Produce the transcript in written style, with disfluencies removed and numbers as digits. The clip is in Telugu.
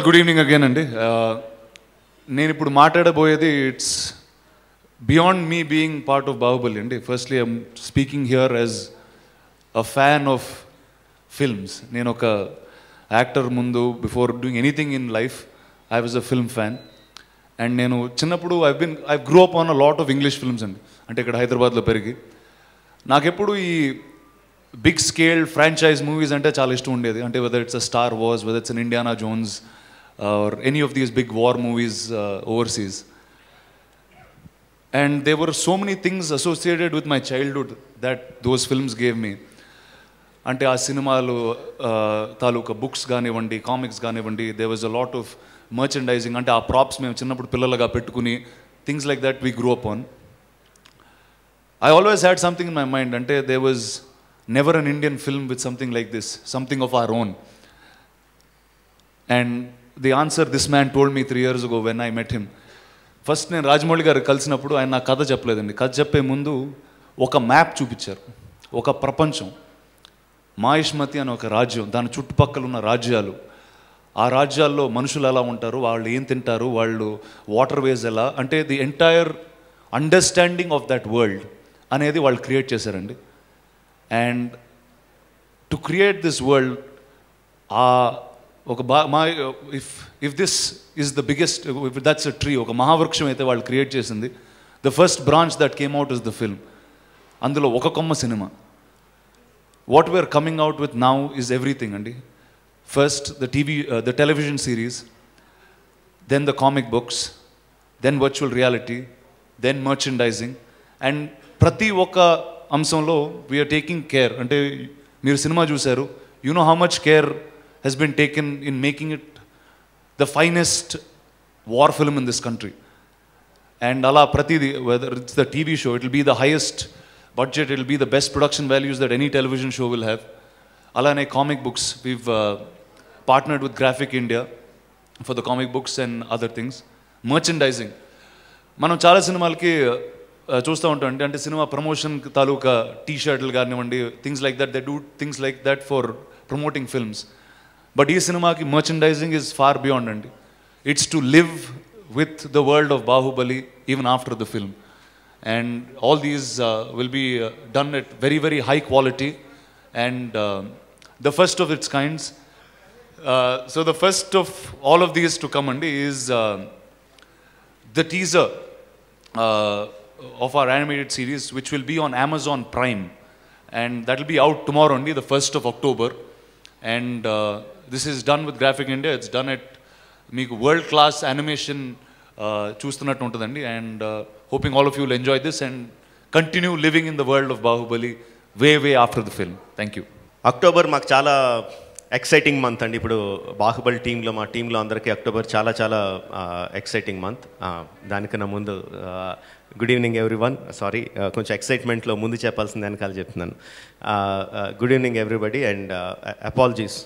గుడ్ ఈవినింగ్ అగైన్ అండి. నేను ఇప్పుడు మాట్లాడబోయేది it's beyond me being part of Baahubali అండి. Firstly I'm speaking here as a fan of films. నేను ఒక యాక్టర్ ముందు before doing anything in life I was a film fan. And నేను చిన్నప్పుడు I grow up on a lot of English films అండి. అంటే ఇక్కడ హైదరాబాద్లో పెరిగి నాకెప్పుడు ఈ బిగ్ స్కేల్ ఫ్రాంచైజ్ మూవీస్ అంటే చాలా ఇష్టం ఉండేది. అంటే whether it's a Star Wars, whether it's an Indiana Jones or any of these big war movies overseas. And there were so many things associated with my childhood that those films gave me. అంటే ఆ సినిమాలు తాలూకా బుక్స్ కానివ్వండి, కామిక్స్ కానివ్వండి, there was a lot of merchandising. అంటే ఆ ప్రాప్స్ మేము చిన్నప్పుడు పిల్లలుగా పెట్టుకుని things like that we grow up on. I always had something in my mind. అంటే there was never an Indian film with something like this, something of our own. And the answer this man told me 3 years ago when I met him. First నేను రాజమౌళి గారు కలిసినప్పుడు ఆయన నాకు కథ చెప్పలేదండి. కథ చెప్పే ముందు ఒక మ్యాప్ చూపించారు, ఒక ప్రపంచం, మాయిష్మతి అనే ఒక రాజ్యం, దాని చుట్టుపక్కల ఉన్న రాజ్యాలు, ఆ రాజ్యాల్లో మనుషులు ఎలా ఉంటారు, వాళ్ళు ఏం తింటారు, వాళ్ళు వాటర్ వేస్ ఎలా, అంటే the entire understanding of that world అనేది వాళ్ళు క్రియేట్ చేశారండి. And to create this world ఒక if this is the biggest, if that's a tree, ఒక మహావృక్షం అయితే వాళ్ళు క్రియేట్ చేసింది, the first branch that came out is the film. అందులో ఒక కొమ్మ సినిమా. What we're coming out with now is everything అండి. First the television series, then the comic books, then virtual reality, then merchandising. And ప్రతి ఒక్క అంశంలో వీఆర్ టేకింగ్ కేర్. అంటే మీరు సినిమా చూశారు, you know how much care has been taken in making it the finest war film in this country. And ala pratidi, whether it's the TV show, it will be the highest budget, it will be the best production values that any television show will have. Alane comic books, we've partnered with Graphic India for the comic books and other things. Merchandising, మనం చాలా సినిమాలకి చూస్తూ ఉంటాం. అంటే సినిమా ప్రమోషన్ తాలూకా టీ షర్ట్లు కానివ్వండి, things like that, they do things like that for promoting films. But ఈ సినిమాకి మర్చెండైజింగ్ ఈజ్ ఫార్ బియాండ్ అండి. It's to live with the world of Baahubali even after the film. And all these will be done at very very high quality and the first of its kinds. So the first of all of these to come అండి is the teaser of our animated series, which will be on Amazon Prime, and that will be out tomorrow only, the 1st of October. And this is done with Graphic India. It's done at meeku world class animation choostunattu untadandi. And hoping all of you will enjoy this and continue living in the world of Bahubali way after the film. Thank you. October మాకు చాలా ఎక్సైటింగ్ మంత్ అండి. ఇప్పుడు బాహుబలి టీంలో, మా టీంలో అందరికీ అక్టోబర్ చాలా చాలా ఎక్సైటింగ్ మంత్. దానికన్నా ముందు గుడ్ ఈవినింగ్ ఎవ్రీవన్. సారీ, కొంచెం ఎక్సైట్మెంట్లో ముందు చెప్పాల్సిన దానికాలు చెప్తున్నాను. Good evening everybody and apologies.